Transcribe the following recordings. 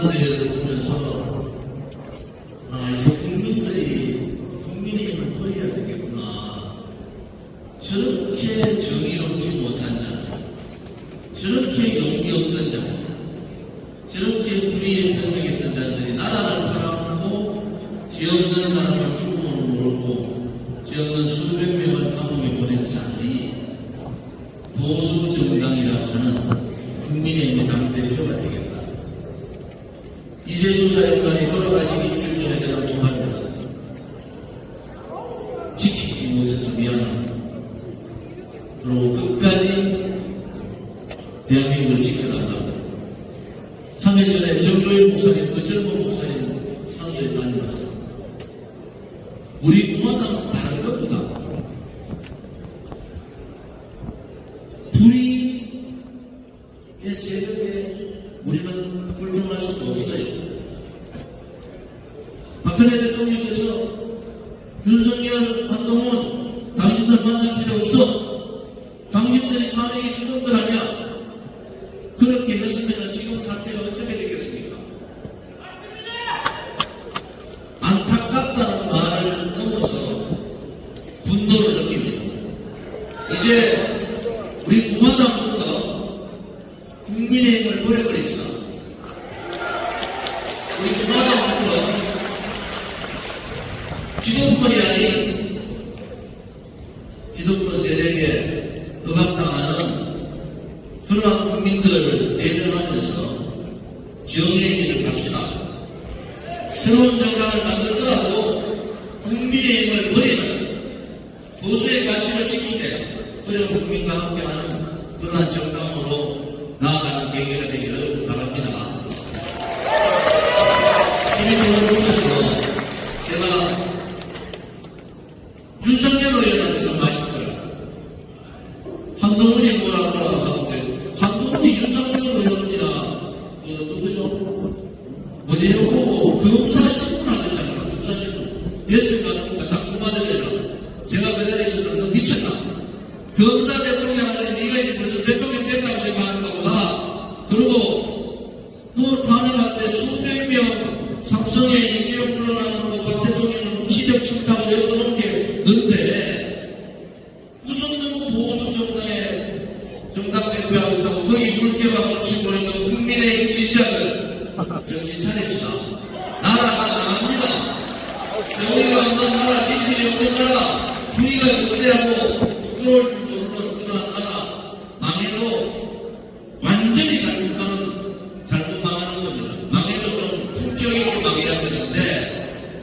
전당대회를 보면서 이제 국민들이 국민의힘을 버려야 되겠구나. 저렇게 정의롭지 못한 자, 저렇게 용기 없던 자, 저렇게 불의에 편성했던 자들이 나라를 팔아먹고 죄 없는 사람을 죽음으로 몰고 죄 없는 수백 명을 감옥에 보낸 자들이 보수 정당이라고 하는 국민의힘 당대표가 되겠다. 이재수 사령관이 돌아가시기 일주일 전에 제가 통화를 했습니다. 지키지 못해서 미안합니다. 그리고 끝까지 대한민국을 지켜간다고. 3년 전에 정조일 목사님, 그 젊은 목사님 산소에 다녀왔습니다. 우리 공화당은 다른 것보다 불의의 세력에 우리는 불종할 수가 없어요. 박근혜 대통령께서 윤석열, 한동훈 당신들 만날 필요 없어. 당신들이 탄핵에 주동들하냐? 그렇게 했으면 지금 사태가 어떻게 되겠습니까? 안타깝다는 말을 넘어서 분노를 느낍니다. 이제 우리 공화당부터 국민의힘을 버려버리자. 우리 공화당부터 기득권이 아닌 기득권 세력에 억압당하는 그러한 국민들을 대변하면서 정의의 길을 갑시다. 새로운 정당을 만들더라도 국민의힘을 버리는 보수의 가치를 지키되 어려운 국민과 함께하는 그러한 정당으로 나아가는 계기가 되기를 바랍니다. 시민들을 보면서 제가 윤석열 의원한테 좀 아쉽더라고요. 한동훈이 뭐라고 하는데 한동훈이 윤석열 의원이나 그 누구죠? 어디로 보고 검사 신문하는 사람이야. 검사 신문 예술 가는 거 딱 그만해라. 제가 그 자리에 있어서 너 미쳤다. 검사 대통령 하자니 네가 이제 벌써 대통령 됐다고 생각하는 거구나. 그리고 너 탄핵할 때 수백 명 삼성에 이재용 물러나는 거 박 대통령은 무시적 침탈을 엮어놓은 게 넌데 무슨 너무 보수 정당 대표하고 있다고 거기 물개박수 치고 있는 국민의 지지자들 정신 차립시다. 나라가 나갑니다. 정의가 없는 나라, 진실이 없는 나라, 불의가 역세하고 부끄러울 줄 모르는 그러한 나라 망해도 완전히 잘못 망하는 겁니다. 망해도 좀 품격 있게 망해야 되는데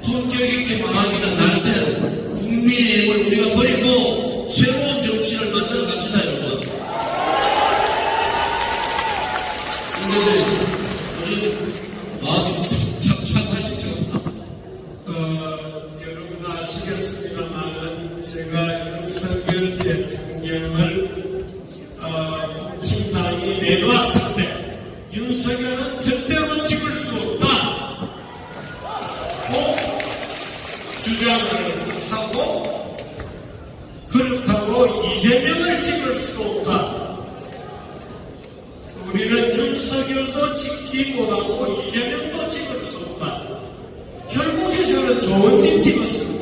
품격 있게 망하기는 날쌘 국민의힘을 우리가 버리고 새로운 정치를 만들어 갑시다, 여러분. 근데 우리 마음이 참 착하시죠? 여러분 아시겠습니다만은 제가 윤석열 대통령을 국힘당이 내놓았을 때 윤석열은 절대로 찍을 수 없다 주장을 하고 그렇다고 이재명을 찍을 수 없다. 우리는 윤석열도 찍지 못하고 이재명도 찍을 수 없다. 결국에 저는 좋은 짓 찍었습니다.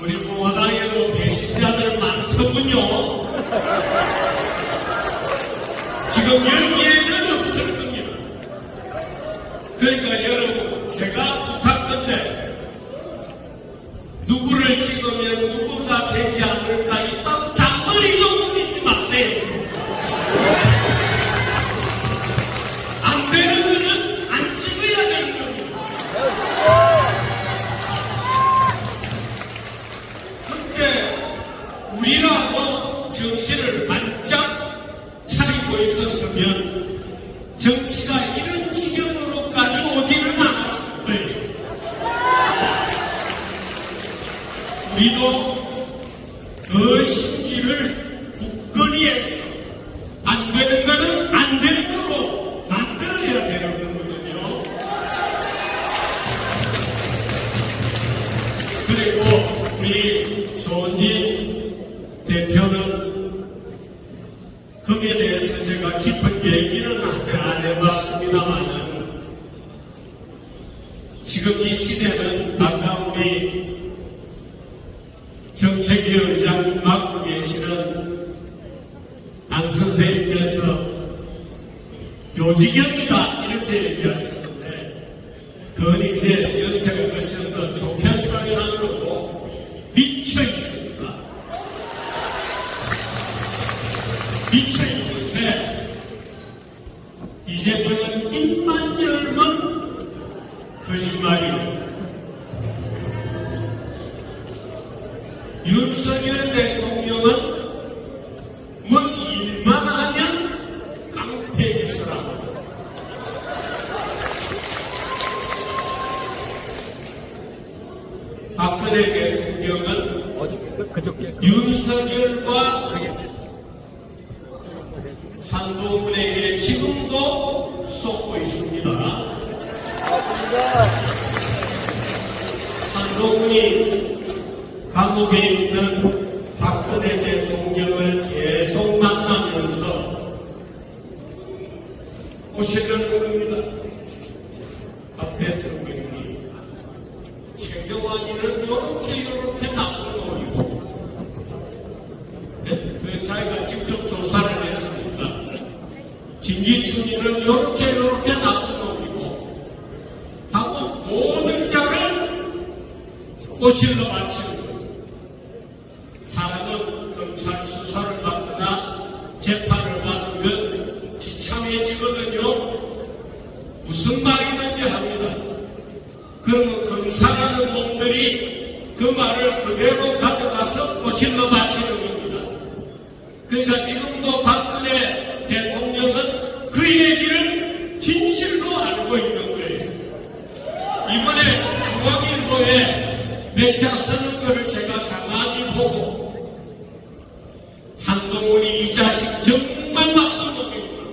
우리 공화당에도 배신자들 많더군요. 지금 여기에는 없을 겁니다. 그러니까 여러분, 제가 부탁컨대 누구를 찍으면 누구가 되지 않을까 있다고 잔머리도 부리지 마세요. 안 되는 거는 안 찍어야 되는 겁니다. 그때 우리라고 정신을 반짝 차리고 있었으면 정치가 이런 지경으로까지 오지는 않았을 거예요. 우리도 그 심지를 굳건히 해서 안 되는 거는 안 되는 거로 만들어야 되는 거거든요. 그리고 우리 조원진 대통령 대표는 거기에 대해서 제가 깊은 얘기는 안 해봤습니다만 지금 이 시대는 아까 우리 정책위 의장 맡고 계시는 안 선생님께서 요지경이다 이렇게 얘기하셨는데 그건 이제 연세가 드셔서 좋게 표현한 거고 미쳐 있습니다. 미쳐 있는데 이제는 입만 열면 거짓말이에요. 윤석열 대통령은 뭐 일만 하면 깡패짓을 하고 박근혜 대통령은 윤석열과 한동훈에게 지금도 쏟고 있습니다. 한동훈이 감옥에 있는 박근혜 대통령을 계속 만나면서 오시려는 겁니다. 박 대통령이 최경환이는 요렇게 나쁜 놈이고 왜 자기가 직접 조사를 했습니까? 김기춘이는 요렇게 나쁜 놈이고 하고 모든 자를 꼬실러 바치는 거예요. 사람은 검찰 수사를 받거나 재판을 받으면 비참해지거든요. 무슨 말이든지 합니다. 그러면 검사라는 놈들이 그 말을 그대로 가져가서 꼬실러 바치는 겁니다. 그러니까 지금도 박근혜 대통령은 그 얘기를 진실로 알고 있는 거예요. 이번에 중앙일보에 맥자 쓰는 거를 제가 가만히 보고 한동훈이 이 자식 정말 나쁜 놈입니다.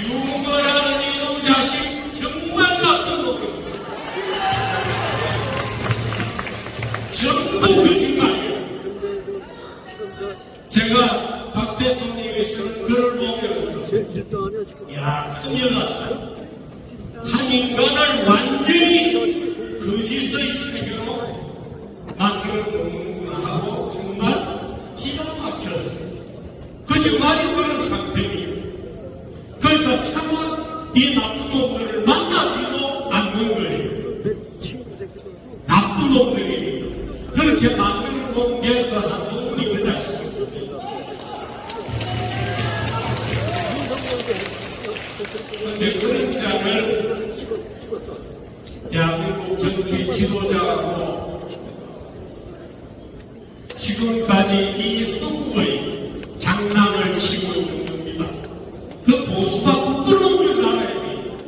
유머라는 이놈 자식 정말 나쁜 놈입니다. 전부 거짓말이에요. 제가 박 대통령이 쓰는 글을 보면서 야 큰일 났다. 한 인간을 완전히 거짓의 세계로 만들어 놓는구나 하고 정말 기가 막혔어요. 거짓말이 그런 상태입니다. 그러니까 차마 이 나쁜 놈들을 만나지도 않는 거예요. 나쁜 놈들이니까. 그렇게 만들어 놓은 게 그 한동훈이 그 자식입니다. 그런데 그런 자를 대한민국 정치 지도자하고 지금까지 이 흑의 장난을 치고 있는 겁니다. 그 보수가 부끄러운 줄 알아야 돼요.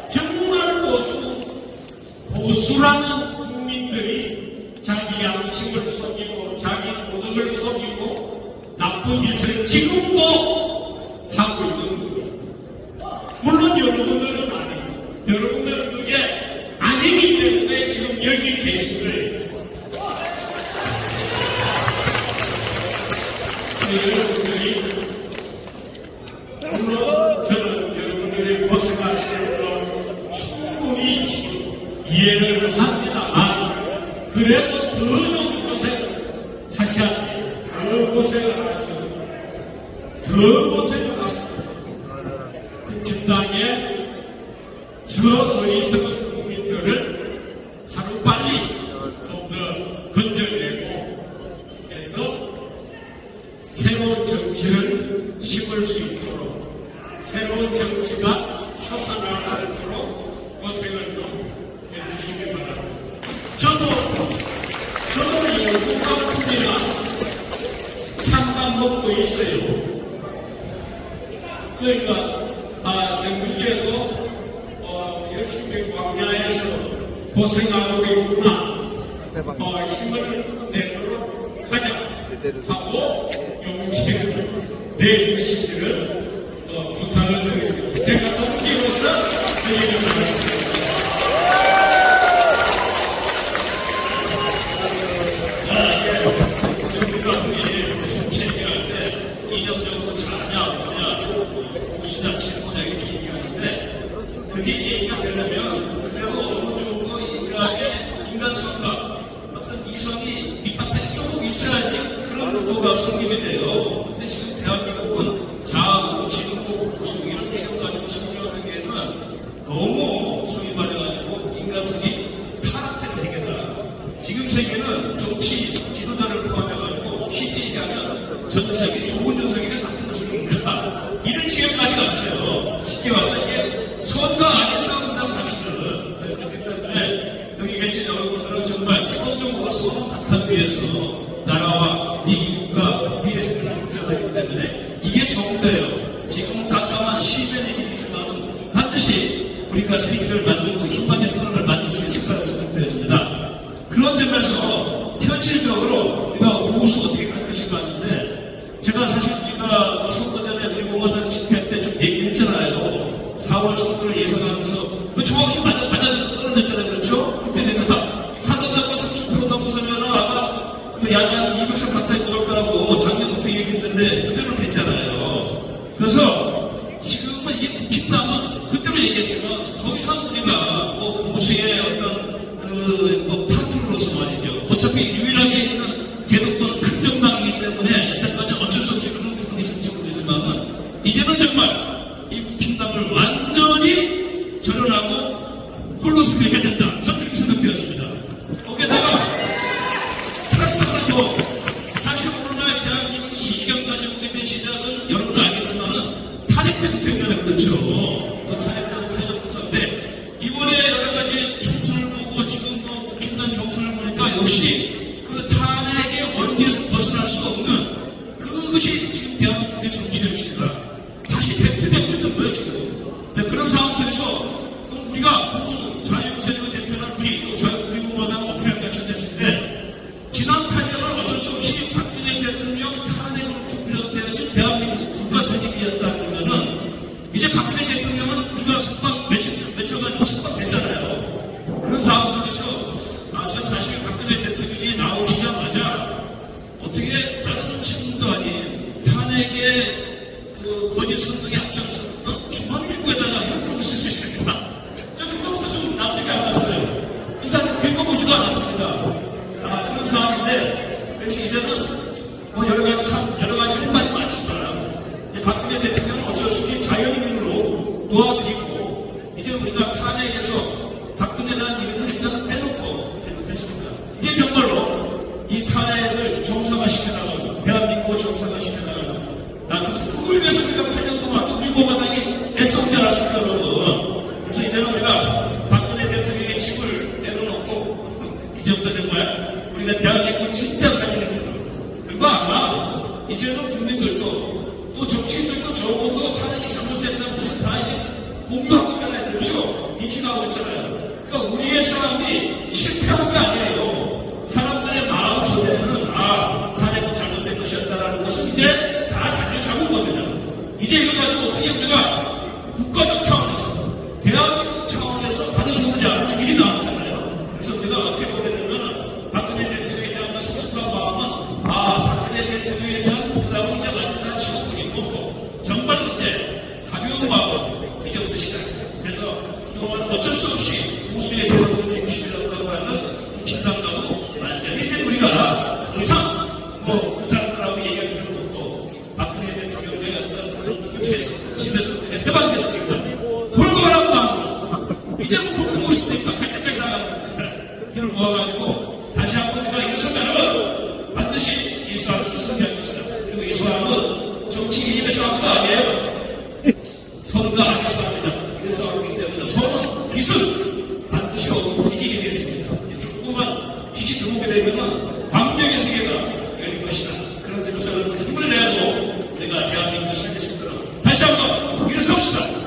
정말 보수라는 국민들이 자기 양심을 속이고 자기 도덕을 속이고 나쁜 짓을 지금도 하고 있는 겁니다. 물론 여러분들은 아니에요. 여러분들은 그게 아니기 때문에 지금 여기 계신 거예요. 여러분들이 물론 저는 여러분들이 고생하시는 걸 충분히 이해를 합니다만 그래도 더 고생을 하셔야 돼요. 더 고생을 하셔서 더 고생을 하셔서 그 중간에 저 어리석은 국민들을 하루빨리 좀 더 건져내고 해서 새로운 정치를 심을 수 있도록 새로운 정치가 솟아날 수 있도록 고생을 좀 해주시기 바랍니다. 저도 열국가품이나 찬밥 먹고 있어요. 그러니까 정부에도 열심히 광야에서 고생하고 있구나. 힘을 내도록 하자 하고 용기를 내주시기를 부탁을 드립니다. 제가 동지로서 드리는 말씀입니다. 이성이 밑바탕이 조금 있어야지 그런 구도가 성립이 돼요. 근데 지금 대한민국은 좌우, 진보, 보수 이런 개념 가지고 성립하기에는 너무 소위 말해가지고 인간성이 타락한 세계다. 지금 세계는 정치 지도자를 포함해가지고 쉽게 얘기하면 전 세계 좋은 녀석이가 나쁜 녀석인가 이런 지경까지 갔어요. 쉽게 와서 이게 선과 악의 싸움이다 사실은. 그렇기 때문에 여기 계신 여러분들은 정말 기본적으로 선을 나타내기 위해서 나라와 이 국가 미래 생명을 경쟁하기 때문에 이게 정도예요. 지금은 깜깜한 시변의 길이지만 반드시 우리가 세계를 만들고 힘만의 토론을 만들 수 있을 거라고 생각되어집니다. 그런 점에서 현실적으로 우리가 보수 어떻게 할 것인가 하는데 제가 사실 우리가 선거 전에 우리 공화당 집회할 때 좀 얘기했잖아요. 4월 선거를 예상하면서 정확히 맞아서 떨어졌잖아요. 그렇죠? 그때 제가 사선선거 30% 넘어서면 아마 그 야당이 200석 가까이 먹을 거라고 작년부터 얘기했는데 그대로 됐잖아요. 그래서 지금은 이게 국힘당은 그때로 얘기했지만 더 이상 우리가 뭐 보수의 어떤 뭐 파트너로서 말이죠. 어차피 유일하게 있는 제도권 큰 정당이기 때문에 여태까지 어쩔 수 없이 그런 부분이 있을지 모르지만은 이제는 정말 이 국힘당을 완전히 절연하고 홀로 수비해야 된다. 저는 그렇게 생각되었습니다. 거기에다가 플러스 하나 더 사실 오늘날 대한민국이 이 시경까지 오게 된 시작은 여러분도 알겠지만은 탄핵 때부터 했잖아요. 그렇죠? 탄핵 때부터인데 이번에 여러 가지 총선을 보고 지금 뭐 국힘당 경선을 보니까 역시 그 탄핵의 원죄에서 벗어날 수 없는 그것이 지금 대한민국의 정치 현실이다. 다시 대표되고 있는 거예요, 지금. 네, 그런 상황 속에서 우리가 보수, 자유세력을 대표하는 우리 공화당 어떻게 할까 싶었는데 지난 8년은 어쩔 수 없이 박근혜 대통령 탄핵으로 투표되어진 대한민국 국가 세력이었다 그러면은 이제 박근혜 대통령은 우리가 맺혀가지고 석방되잖아요. 그런 상황 속에서 전 사실 박근혜 대통령이 나오시자마자 어떻게 다른 친구도 아닌 탄핵의 그 거짓 선동에 앞장서 주머니 밀고에다가 현금을 쓸 수 있을까? 저 그거부터 좀 납득이 안 갔어요. 그 사실 읽어보지도 않았습니다. 그런 상황인데 그래서 이제는 뭐 여러 가지 할 말이 많지만 박근혜 대통령은 어쩔 수 없이 자연인으로 놓아드리고 이제 우리가 탄핵에서 박근혜에 대한 이름을 일단 빼놓고 했습니다. 이게 정말로 이 탄핵을 정상화시켜나가고 대한민국을 정상화시켜나가고 그걸 위해서 우리가 8년 동안 또 우리 공화당이 애써오지 않았습니까, 여러분? 그래서 이제는 우리가 박근혜 대통령의 집을 내려놓고 이제부터 정말 우리가 대한민국을 진짜 살리는 거예요. 그리고 아마 이제는 국민들도 또 정치인들도 적어도 탄핵이 잘못됐다는 것을 다 이제 공유하고 있잖아요. 그렇죠? 인식하고 있잖아요. 그러니까 우리의 싸움이 실패한 게 아니에요. 사람들의 마음 속에는 탄핵은 잘못된 것이었다라는 것은 이제 다 자기를 잡은 겁니다. 이제 이걸 가지고 어떻게 우리가 국가적 차원에서 대한민국 차원에서 받으시느냐 하는 일이 나왔잖아요. 그래서 우리가 어떻게 보게 되면 박근혜 대통령에 대한 섭섭한 마음은 박근혜 대통령에 대한 부담은 이제 완전히 다 지워버리고 정말 이제 가벼운 마음으로 이제부터 시작해요. 그래서 그동안 어쩔 수 없이 보수의 제도권 중심이라고 하는 국힘당과도 완전히 이제 우리가 더 이상 그 사람들하고 얘기할 필요도 없고 박근혜 대통령의 어떤 그런 구체에서 집에서 해방됐으니까 홀거란 마음으로 이제 뭐 그거 있으니까 갈 때까지 나가는 힘을 모아가지고 다시 한번 우리가 일어서면은 반드시 이 싸움을 승리할 것이다. 그리고 이 싸움은 정치 이익의 싸움도 아니에요. 선과 악의 싸움이다. 이런 싸움이기 때문에 선은 빛은 반드시 이기게 되겠습니다. 조금만 빛이 들어오게 되면은 광명의 세계가 열릴 것이다. 그런 점에서 힘을 내고 우리가 대한민국을 살릴 수 있도록 다시 한번 일어섭시다.